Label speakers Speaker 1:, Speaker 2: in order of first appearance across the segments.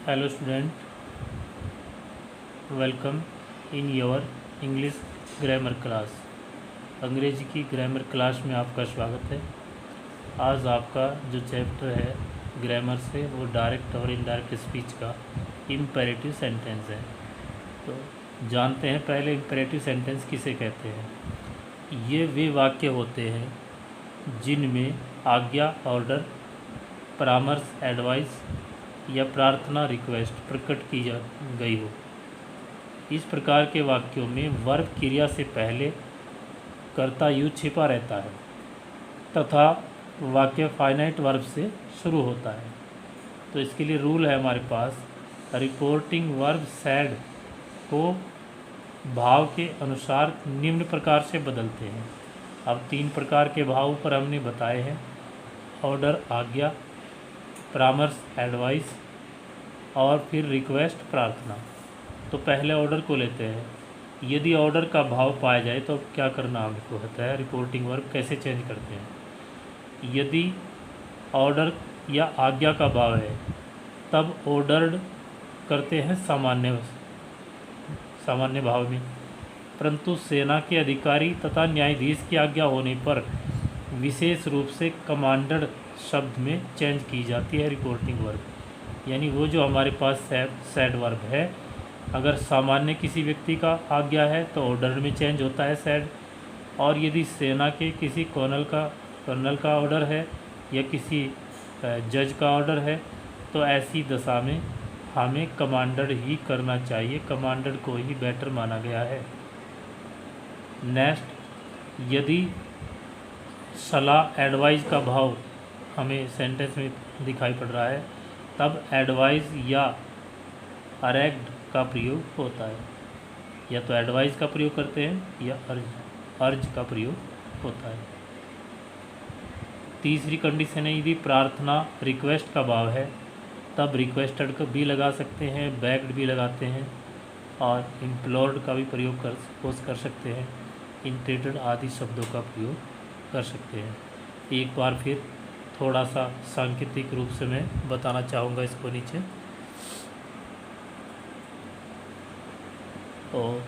Speaker 1: Hello student, welcome in your English grammar class. अंग्रेजी की grammar class में आपका स्वागत है। आज आपका जो चैप्टर है ग्रामर से वो डायरेक्ट और इनडायरेक्ट स्पीच का इम्पेरेटिव सेंटेंस है। तो जानते हैं पहले इम्पेरेटिव सेंटेंस किसे कहते हैं। ये वे वाक्य होते हैं जिनमें आज्ञा, ऑर्डर, परामर्श, एडवाइस या प्रार्थना, रिक्वेस्ट प्रकट की जा गई हो। इस प्रकार के वाक्यों में वर्ब क्रिया से पहले कर्ता यू छिपा रहता है तथा वाक्य फाइनाइट वर्ब से शुरू होता है। तो इसके लिए रूल है हमारे पास, रिपोर्टिंग वर्ब सैड को भाव के अनुसार निम्न प्रकार से बदलते हैं। अब 3 प्रकार के भाव ऊपर हमने बताए हैं, ऑर्डर आज्ञा, परामर्श एडवाइस और फिर रिक्वेस्ट प्रार्थना। तो पहले ऑर्डर को लेते हैं। यदि ऑर्डर का भाव पाया जाए तो क्या करना हमको होता है, रिपोर्टिंग वर्ब कैसे चेंज करते हैं। यदि ऑर्डर या आज्ञा का भाव है तब ऑर्डर्ड करते हैं सामान्य भाव में, परंतु सेना के अधिकारी तथा न्यायाधीश की आज्ञा होने पर विशेष रूप से कमांडर शब्द में चेंज की जाती है रिपोर्टिंग वर्ब। यानी वो जो हमारे पास सैड वर्ब है, अगर सामान्य किसी व्यक्ति का आज्ञा है तो ऑर्डर में चेंज होता है सैड, और यदि सेना के किसी कर्नल का ऑर्डर है या किसी जज का ऑर्डर है तो ऐसी दशा में हमें कमांडर ही करना चाहिए, कमांडर को ही बेटर माना गया है। नेक्स्ट, यदि सलाह एडवाइस का भाव हमें सेंटेंस में दिखाई पड़ रहा है तब एडवाइस या अरेक्ड का प्रयोग होता है। या तो एडवाइस का प्रयोग करते हैं या अर्ज का प्रयोग होता है। तीसरी कंडीशन है, यदि प्रार्थना रिक्वेस्ट का भाव है तब रिक्वेस्टेड का भी लगा सकते हैं, बेग्ड भी लगाते हैं और इम्प्लोर्ड का भी प्रयोग कर सकते हैं, इंट्रेटेड आदि शब्दों का प्रयोग कर सकते हैं। एक बार फिर थोड़ा सा सांकेतिक रूप से मैं बताना चाहूँगा इसको नीचे। तो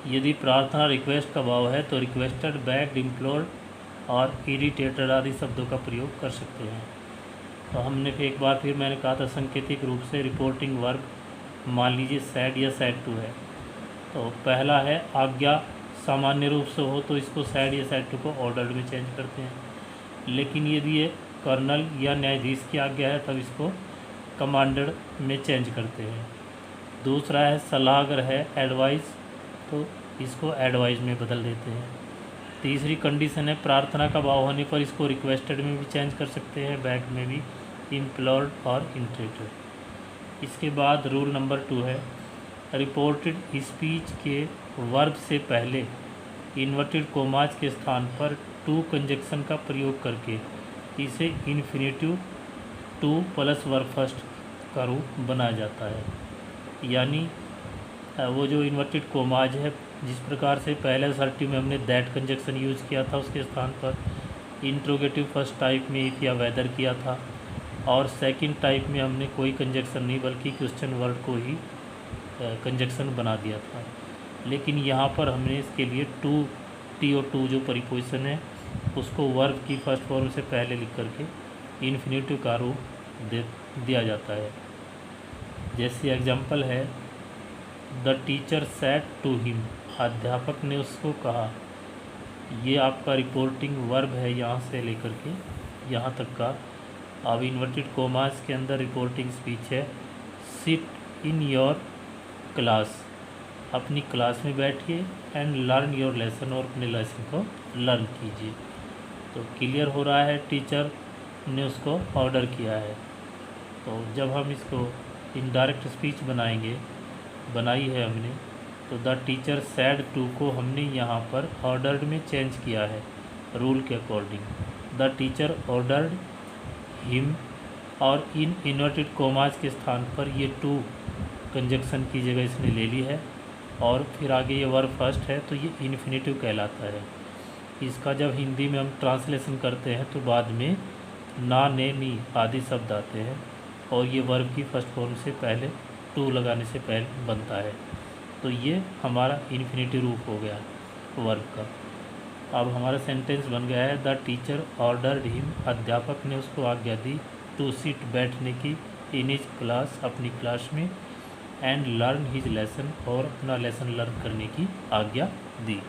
Speaker 1: यदि प्रार्थना रिक्वेस्ट का भाव है तो रिक्वेस्टेड, बेग्ड, इम्प्लोर्ड और इरिटेटेड आदि शब्दों का प्रयोग कर सकते हैं। तो हमने फिर एक बार फिर मैंने कहा था सांकेतिक रूप से रिपोर्टिंग वर्ब, मान लीजिए सैड या सैड टू है। तो पहला है आज्ञा, सामान्य रूप से हो तो इसको सैड या सैड टू को ऑर्डर में चेंज करते हैं, लेकिन यदि ये कर्नल या न्यायाधीश की आज्ञा है तब इसको कमांडर में चेंज करते हैं। दूसरा है सलाह अगर है एडवाइस तो इसको एडवाइस में बदल देते हैं। तीसरी कंडीशन है प्रार्थना का भाव होने पर इसको रिक्वेस्टेड में भी चेंज कर सकते हैं, बैक में भी, इम्प्लोर्ड और इंट्रेटेड। इसके बाद रूल नंबर 2 है, रिपोर्टेड स्पीच के वर्ब से पहले इन्वर्टेड कोमाज के स्थान पर टू कंजक्शन का प्रयोग करके इसे infinitive two plus verb first का रूप बनाया जाता है। यानी वो जो इन्वर्टेड कोमाज है, जिस प्रकार से पहले असर्टिव में हमने दैट कंजक्शन यूज़ किया था उसके स्थान पर इंट्रोगेटिव फर्स्ट टाइप में इफ़ या वेदर किया था, और सेकंड टाइप में हमने कोई कंजक्शन नहीं बल्कि क्वेश्चन वर्ड को ही कंजक्शन बना दिया था। लेकिन यहाँ पर हमने इसके लिए टू जो परिपोजिशन है उसको वर्ब की फर्स्ट फॉर्म से पहले लिख करके इन्फिनेटिव का रूप दिया जाता है। जैसे एग्जांपल है, the teacher said to him, अध्यापक ने उसको कहा। ये आपका रिपोर्टिंग वर्ब है यहाँ से लेकर के यहाँ तक का। अब इन्वर्टेड कोमास के अंदर रिपोर्टिंग स्पीच है, सिट इन योर क्लास, अपनी क्लास में बैठिए, एंड लर्न योर लेसन, और अपने लेसन को लर्न कीजिए। तो क्लियर हो रहा है टीचर ने उसको ऑर्डर किया है। तो जब हम इसको इनडायरेक्ट स्पीच बनाई है हमने, तो द टीचर सैड टू को हमने यहाँ पर ऑर्डर्ड में चेंज किया है रूल के according. The teacher ordered him, और इन इन्वर्टेड कोमाज के स्थान पर ये टू कंजक्शन की जगह इसने ले ली है, और फिर आगे ये वर्ब फर्स्ट है तो ये इन्फिनेटिव कहलाता है। इसका जब हिंदी में हम ट्रांसलेशन करते हैं तो बाद में ना, ने, नी आदि शब्द आते हैं, और ये वर्ब की फर्स्ट फॉर्म से पहले टू लगाने से पहले बनता है। तो ये हमारा इन्फिनेटिव रूप हो गया वर्ब का। अब हमारा सेंटेंस बन गया है द टीचर ऑर्डर्ड हिम, अध्यापक ने उसको आज्ञा दी, टू सिट बैठने की, इन हिज क्लास अपनी क्लास में, एंड लर्न हिज लेसन और अपना लेसन लर्न करने की आज्ञा दी।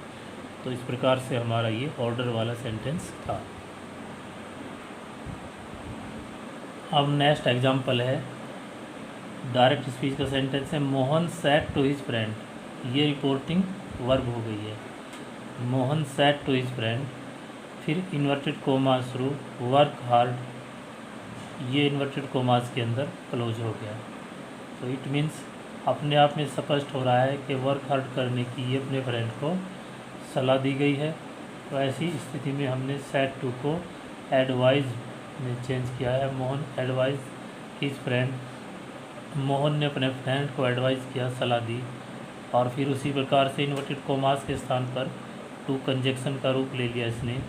Speaker 1: तो इस प्रकार से हमारा ये ऑर्डर वाला सेंटेंस था। अब नेक्स्ट एग्जाम्पल है डायरेक्ट स्पीच का सेंटेंस है Mohan said to his friend. ये रिपोर्टिंग वर्ब हो गई है। Mohan said to his friend, फिर इन्वर्टेड कोमा शुरू, वर्क हार्ड, ये इन्वर्टेड कोमास के अंदर क्लोज हो गया। तो इट मीन्स अपने आप में स्पष्ट हो रहा है कि वर्क हार्ड करने की ये अपने फ्रेंड को सलाह दी गई है। तो ऐसी स्थिति में हमने सैट टू को एडवाइज में चेंज किया है। Mohan advise his friend, Mohan ने अपने फ्रेंड को एडवाइस किया, सलाह दी। और फिर उसी प्रकार से इन्वर्टेड कोमास के स्थान पर टू कंजक्शन का रूप ले लिया इसने,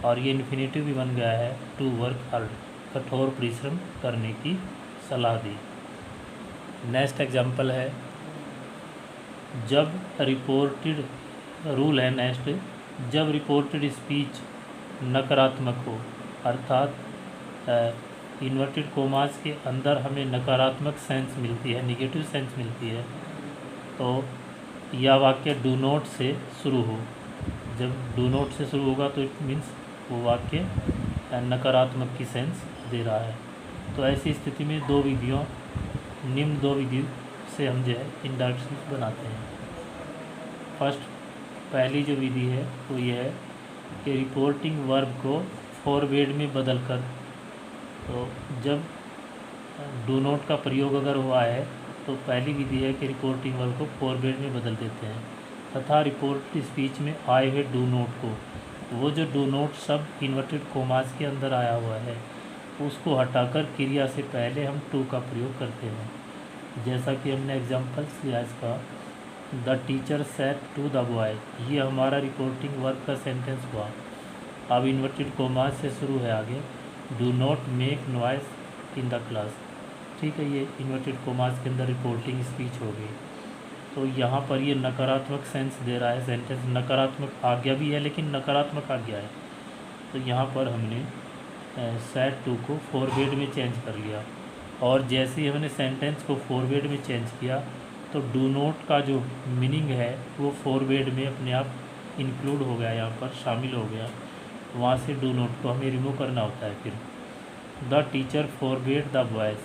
Speaker 1: और ये इन्फिनेटिव भी बन गया है टू वर्क हार्ड, कठोर परिश्रम करने की सलाह दी। नेक्स्ट एग्जाम्पल है जब रिपोर्टेड, रूल है नेक्स्ट, जब रिपोर्टेड स्पीच नकारात्मक हो, अर्थात इन्वर्टेड कोमास के अंदर हमें नकारात्मक सेंस मिलती है, निगेटिव सेंस मिलती है, तो यह वाक्य डू नॉट से शुरू हो। जब डू नॉट से शुरू होगा तो इट मीन्स वो वाक्य नकारात्मक की सेंस दे रहा है। तो ऐसी स्थिति में निम्न दो विधियों से हम जो है इनडायरेक्ट स्पीच बनाते हैं। फर्स्ट, पहली जो विधि है वो ये है कि रिपोर्टिंग वर्ब को फॉरवर्ड में बदल कर, तो जब डू नॉट का प्रयोग अगर हुआ है तो पहली विधि है कि रिपोर्टिंग वर्ब को फॉरवर्ड में बदल देते हैं, तथा रिपोर्ट स्पीच में आए हुए डू नॉट को, वो जो डू नॉट शब्द इन्वर्टेड कोमास के अंदर आया हुआ है उसको हटाकर क्रिया से पहले हम टू का प्रयोग करते हैं। जैसा कि हमने एग्जांपल्स लिया इसका, the teacher said to the boy, ये हमारा रिपोर्टिंग वर्ब का सेंटेंस हुआ। अब इन्वर्टेड कोमास से शुरू है आगे, do not make noise in the class. ठीक है, ये इन्वर्टेड कोमास के अंदर रिपोर्टिंग स्पीच हो गई। तो यहाँ पर ये नकारात्मक सेंस दे रहा है सेंटेंस, नकारात्मक आज्ञा भी है लेकिन नकारात्मक आज्ञा है। तो यहाँ पर हमने सेड टू को फॉरवर्ड में चेंज कर लिया, और जैसे ही हमने सेंटेंस को फॉरवर्ड में चेंज किया तो डू नॉट का जो मीनिंग है वो फॉरवर्ड में अपने आप इंक्लूड हो गया, यहाँ पर शामिल हो गया। वहाँ से डू नॉट को हमें रिमूव करना होता है। फिर the teacher forward the boys,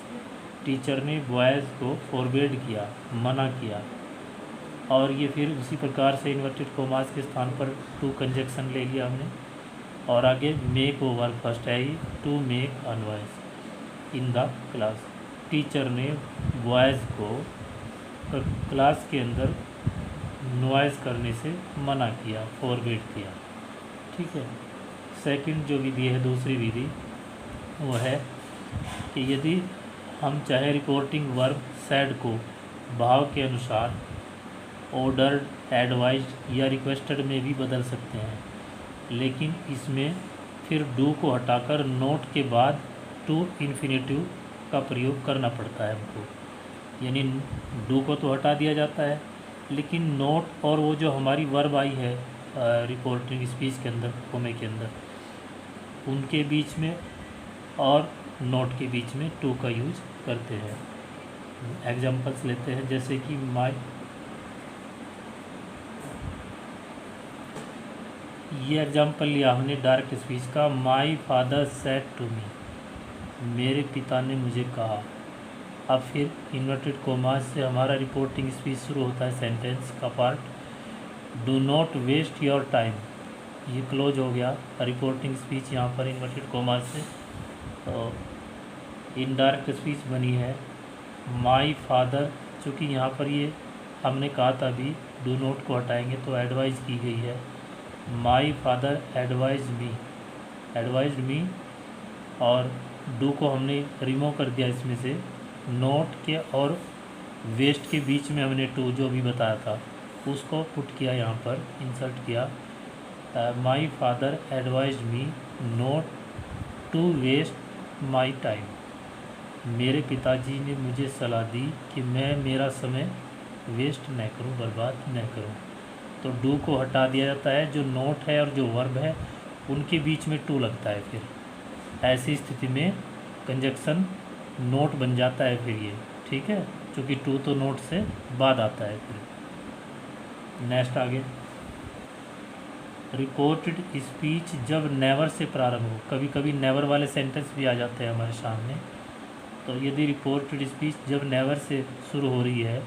Speaker 1: teacher ने बॉयज़ को फॉरवर्ड किया, मना किया। और ये फिर उसी प्रकार से इन्वर्टेड कोमास के स्थान पर टू कंजक्शन ले लिया हमने, और आगे मेक वो वर्ब फर्स्ट है, to make a noise in the class. Teacher ने बॉयज़ को क्लास के अंदर नॉइज़ करने से मना किया, फॉरवर्ड किया। ठीक है। सेकंड जो विधि है, दूसरी विधि, वो है कि यदि हम चाहे रिपोर्टिंग वर्ब सेड को भाव के अनुसार ऑर्डर्ड, एडवाइज्ड या रिक्वेस्टेड में भी बदल सकते हैं, लेकिन इसमें फिर डू को हटाकर नोट के बाद टू इन्फिनेटिव का प्रयोग करना पड़ता है हमको। यानी डू को तो हटा दिया जाता है, लेकिन नोट और वो जो हमारी वर्ब आई है रिपोर्टिंग स्पीच के अंदर, कोमे के अंदर, उनके बीच में और नोट के बीच में टू का यूज करते हैं। एग्जांपल्स लेते हैं, जैसे कि ये एग्जांपल लिया हमने डायरेक्ट स्पीच का, my father said to me, मेरे पिता ने मुझे कहा। अब फिर इन्वर्टेड कोमास से हमारा रिपोर्टिंग स्पीच शुरू होता है, सेंटेंस का part, do not waste your time, ये क्लोज हो गया रिपोर्टिंग स्पीच यहाँ पर इन्वर्टेड कोमास से। तो इनडायरेक्ट स्पीच बनी है माई फादर, चूँकि यहाँ पर ये हमने कहा था अभी डू नॉट को हटाएंगे तो एडवाइज़ की गई है, माई फादर एडवाइज्ड मी, और डू को हमने रिमूव कर दिया इसमें से, नोट के और वेस्ट के बीच में हमने टू जो भी बताया था उसको पुट किया, यहाँ पर इंसर्ट किया, my father advised me not to waste my time. मेरे पिताजी ने मुझे सलाह दी कि मैं मेरा समय वेस्ट न करूं, बर्बाद न करूं। तो डू को हटा दिया जाता है, जो नोट है और जो वर्ब है उनके बीच में टू लगता है। फिर ऐसी स्थिति में कंजक्शन नोट बन जाता है फिर ये, ठीक है, क्योंकि टू तो नोट से बाद आता है। फिर नेक्स्ट आगे, रिपोर्टेड स्पीच जब नेवर से प्रारंभ हो, कभी कभी नेवर वाले सेंटेंस भी आ जाते हैं हमारे सामने। तो यदि रिपोर्टेड स्पीच जब नेवर से शुरू हो रही है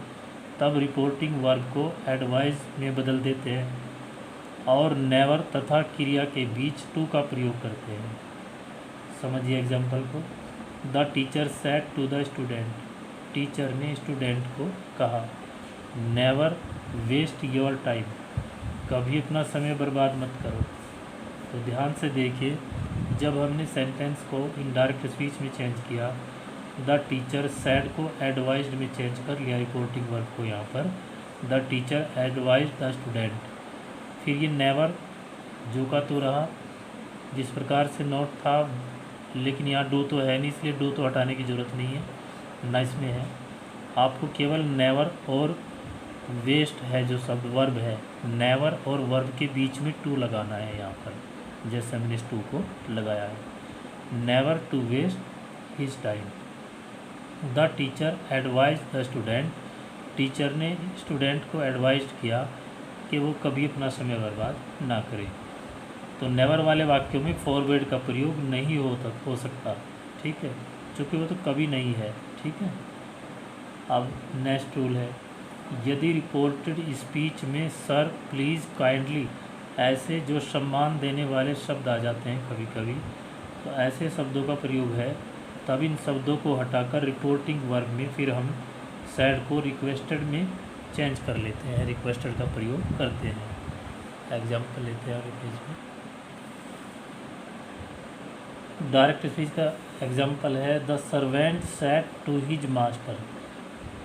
Speaker 1: तब रिपोर्टिंग वर्ब को एडवाइज में बदल देते हैं और नेवर तथा क्रिया के बीच टू का प्रयोग करते हैं। समझिए एग्जाम्पल को। The teacher said to the student, teacher ने स्टूडेंट को कहा, नेवर वेस्ट योर टाइम, कभी अपना समय बर्बाद मत करो। तो ध्यान से देखिए, जब हमने सेंटेंस को इनडायरेक्ट स्पीच में चेंज किया, द टीचर सैड को एडवाइज्ड में चेंज कर लिया रिपोर्टिंग वर्ब को यहाँ पर, the teacher advised the student. फिर ये नेवर जो का तो रहा जिस प्रकार से नोट था, लेकिन यहाँ डू तो है नहीं, इसलिए डू तो हटाने की ज़रूरत नहीं है, ना इसमें है। आपको केवल नेवर और वेस्ट है जो शब्द वर्ब है, नेवर और वर्ब के बीच में टू लगाना है यहाँ पर, जैसे हमने इस टू को लगाया है। Never to waste his time. The teacher advise the student, teacher ने स्टूडेंट को एडवाइज किया कि वो कभी अपना समय बर्बाद ना करे। तो नेवर वाले वाक्यों में फॉरवर्ड का प्रयोग नहीं हो सकता, ठीक है, क्योंकि वो तो कभी नहीं है, ठीक है। अब नेक्स्ट रूल है, यदि रिपोर्टेड स्पीच में सर, प्लीज़, काइंडली ऐसे जो सम्मान देने वाले शब्द आ जाते हैं कभी कभी, तो ऐसे शब्दों का प्रयोग है, तब इन शब्दों को हटाकर रिपोर्टिंग वर्ब में फिर हम सैड को रिक्वेस्टेड में चेंज कर लेते हैं, रिक्वेस्टेड का प्रयोग करते हैं। एग्जाम्पल लेते हैं आगे पेज में। डायरेक्ट स्पीच का एग्जाम्पल है, the servant said to his master,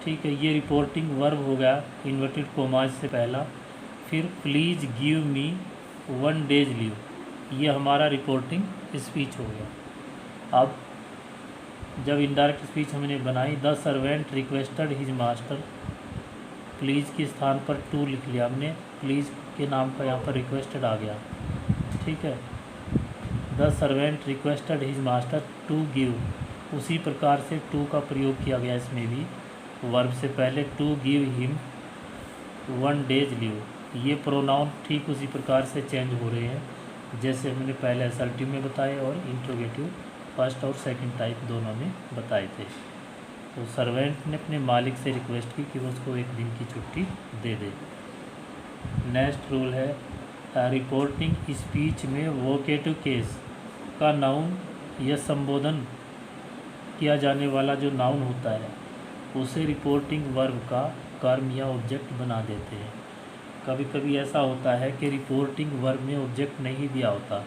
Speaker 1: ठीक है, ये रिपोर्टिंग वर्ब हो गया इन्वर्टेड कोमाज से पहला। फिर please give me 1 days leave, ये हमारा रिपोर्टिंग स्पीच हो गया। अब जब इनडायरेक्ट स्पीच हमने बनाई, the servant requested his master, please के स्थान पर टू लिख लिया हमने, प्लीज़ के नाम का यहाँ पर रिक्वेस्टेड आ गया, ठीक है। The servant requested his master to give, उसी प्रकार से टू का प्रयोग किया गया इसमें भी, वर्ब से पहले, to give him 1 days leave. ये प्रोनाउन ठीक उसी प्रकार से चेंज हो रहे हैं जैसे हमने पहले असर्टिव में बताए और इंट्रोगेटिव फर्स्ट और सेकंड टाइप दोनों में बताए थे। तो सर्वेंट ने अपने मालिक से रिक्वेस्ट की कि वो उसको 1 दिन की छुट्टी दे दे। नेक्स्ट रूल है, रिपोर्टिंग स्पीच में वोकेटिव केस का नाउन या संबोधन किया जाने वाला जो नाउन होता है उसे रिपोर्टिंग वर्ब का कर्म या ऑब्जेक्ट बना देते हैं। कभी कभी ऐसा होता है कि रिपोर्टिंग वर्ब में ऑब्जेक्ट नहीं दिया होता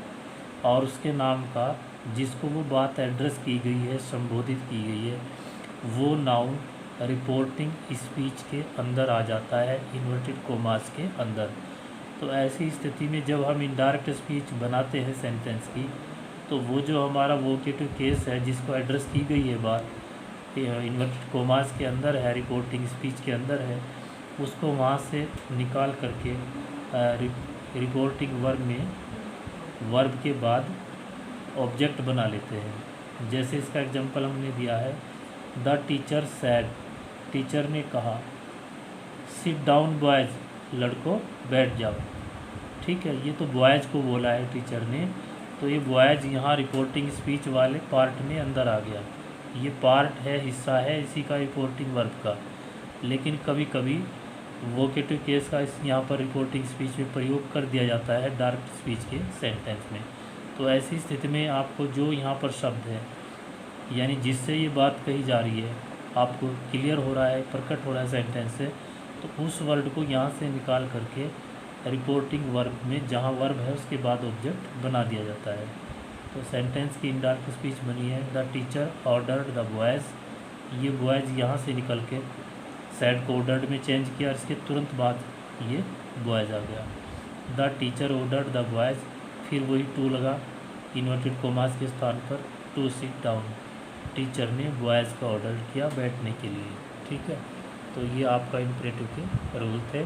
Speaker 1: और उसके नाम का जिसको वो बात एड्रेस की गई है, संबोधित की गई है, वो नाउन रिपोर्टिंग स्पीच के अंदर आ जाता है, इन्वर्टेड कोमास के अंदर। तो ऐसी स्थिति में जब हम इनडायरेक्ट स्पीच बनाते हैं सेंटेंस की, तो वो जो हमारा वोकेटिव केस है जिसको एड्रेस की गई है बात इन्वर्टेड कोमास के अंदर है, रिपोर्टिंग स्पीच के अंदर है, उसको वहाँ से निकाल करके रिपोर्टिंग वर्ब में वर्ब के बाद ऑब्जेक्ट बना लेते हैं। जैसे इसका एग्जांपल हमने दिया है, द टीचर सैड, टीचर ने कहा, सिट डाउन बॉयज़, लड़कों बैठ जाओ, ठीक है। ये तो बॉयज़ को बोला है टीचर ने, तो ये बॉयज़ यहाँ रिपोर्टिंग स्पीच वाले पार्ट में अंदर आ गया। ये पार्ट है, हिस्सा है इसी का रिपोर्टिंग वर्ब का, लेकिन कभी कभी वोकेटिव केस का यहाँ पर रिपोर्टिंग स्पीच में प्रयोग कर दिया जाता है डायरेक्ट स्पीच के सेंटेंस में। तो ऐसी स्थिति में आपको जो यहाँ पर शब्द है यानी जिससे ये बात कही जा रही है आपको क्लियर हो रहा है, प्रकट हो रहा है सेंटेंस से, तो उस वर्ड को यहाँ से निकाल करके रिपोर्टिंग वर्ब में जहाँ वर्ब है उसके बाद ऑब्जेक्ट बना दिया जाता है। तो सेंटेंस की इनडायरेक्ट स्पीच बनी है, the teacher ordered the boys, ये बॉयज़ यहाँ से निकल के सैड को ऑर्डर्ड में चेंज किया और इसके तुरंत बाद ये बॉयज़ आ गया। The teacher ordered the boys, फिर वही टू लगा इन्वर्टेड कोमास के स्थान पर, टू सिट डाउन, टीचर ने बॉयज़ का ऑर्डर किया बैठने के लिए। ठीक है, तो ये आपका इम्परेटिव के रूल थे।